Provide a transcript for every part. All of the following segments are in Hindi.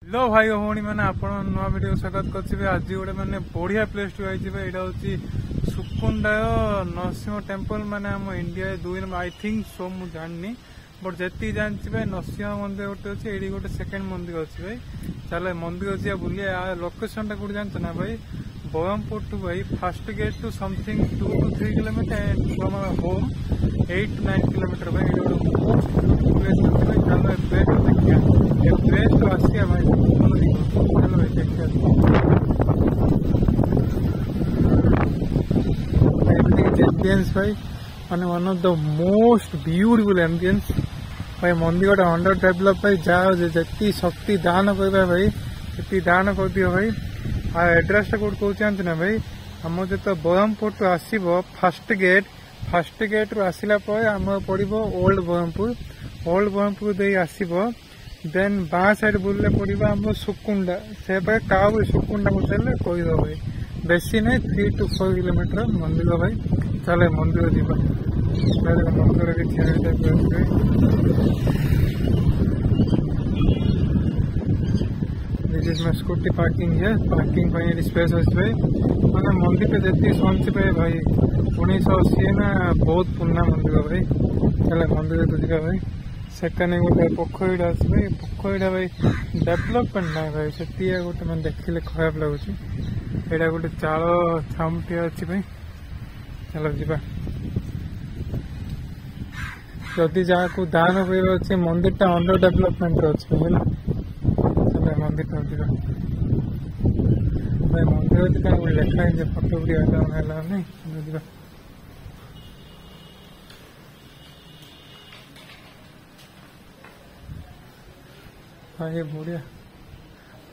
हेलो भाई भौणी मैंने आपण नुआ वीडियो स्वागत कर आज गोटे मैंने बढ़िया प्लेस टू आई यहाँ हूँ सुकुंडाय नरसिंह टेम्पल माने आम India 2 number I think so मुझे जाननी बट जी जानची भाई नरसिंह मंदिर गोटे अच्छे ये गोटे सेकेंड मंदिर अच्छी भाई चल मंदिर अच्छी बुले लोकेशन टा कौट जानते ना भाई बरहमपुर टू भाई first gate to something 2 to 3 kilometre and from our home 8 to 9 kilometre भाई ये मोस्ट ब्यूटीफुल प्लेस अच्छे भाई चलो प्लेस देखिए ये प्लेस तो आसिया भाई चलो भाई देखिए एम्बियंस भाई माने one of the most beautiful ambience भाई मंदिर गोटे अंडर डेवलप भाई जाओ जी शक्ति दान कर भाई से दान कर दियो भाई आ एड्रेस टा कौट कहते ना भाई आम जो बरहमपुर टू आसब फास्ट गेट रू आसला आम पड़ो ओल्ड बरहमपुर दे आसब देन बाँ साइड बुलले पड़ो आम सुकुंडा से काउ सुकुंडा पचारे कहीद भाई बेसी नहीं 3 to 4 किलोमीटर मंदिर भाई चले मंदिर जीवा मंदिर this is my scooty parking है पार्किंग पर स्पेस अच्छे भाई मैंने मंदिर जी शुणि भाई 1980 ना बहुत पुराना मंदिर भाई चले मंदिर तो जीवा भाई सेकेंड गोटे पोखरी अच्छे भाई पोखरी भाई डेवलपमेंट ना भाई से गोटे मैंने देखिले खराब लगुच यहाँ गोटे चाल छामुटे अच्छी भाई चलो जीवा जदि जहाँ को दान कर मंदिर टा अंडर डेवलपमेंट अच्छे है मंदिर टा जीवा भाई मंदिर अच्छी कहीं लिखाई फटो नहीं जीवा भाई बढ़िया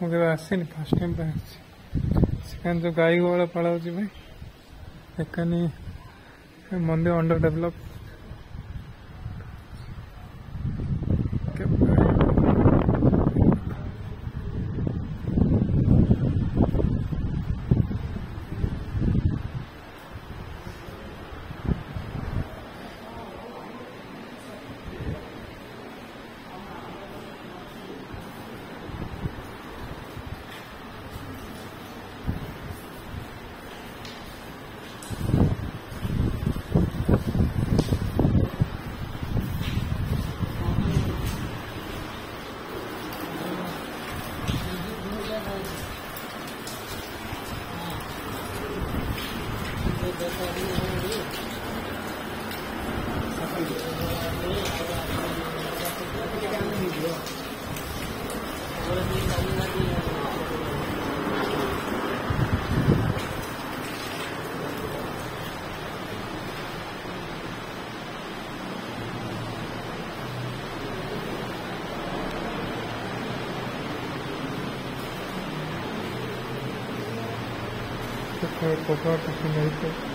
मुझे आसनी फर्स्ट टाइम सेकेंड जो गाई वाला पाला भाई एकानी मंदिर अंडर डेवलप कपड़ा नहीं तो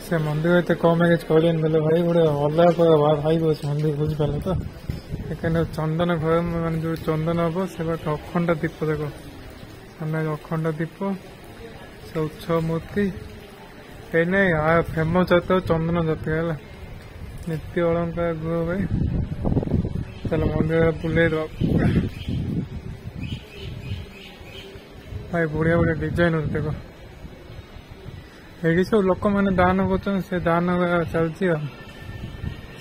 से मंदिर तो कम है कहन बोले भाई गोटे अलग भाई मंदिर बुझिपार तो ये चंदन घर मान जो चंदन हम से अखंड दीप देख सामने अखंड दीप से उत्सव मूर्ति ये फेमस जात चंदन जातिका है नित्य अलंकार गृह भाई चल मंदिर बुले भाई बढ़िया बढ़िया डिजाइन देख ये सब लोक मैंने दान कर से दान चलती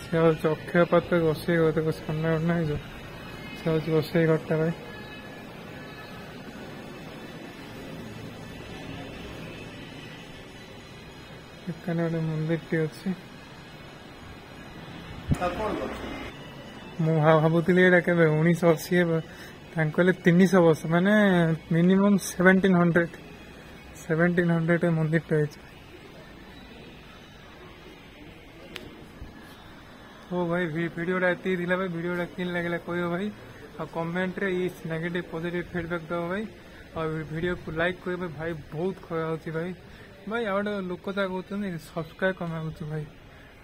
से अक्षय पात्र रोषे घर सामने ना जो से हूँ रोषे घरटा भाई गोटे मंदिर टी अच्छी भावुली यहाँ के 1980 कहले 300 वर्ष माने मिनिमम 1700 मंदिर टे हो भाई वीडियोटा ये थी भाई वीडियोटा किन लगे कह भाई और कमेंट रे नेगेटिव पॉजिटिव फीडबैक दो भाई और वीडियो को लाइक कर भाई बहुत क्षय होती भाई भाई आ गए लोक कहते सब्सक्राइब कम मागुଛୁ भाई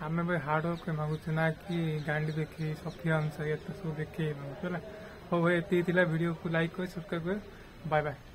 आम भाई हार्डवर्क मागुଛୁ ना कि गांडी देखी सफियांश ये सब देखिए मागुଛୁ हो भाई ये वीडियो को लाइक कर सब्सक्राइब कर बाय बाय।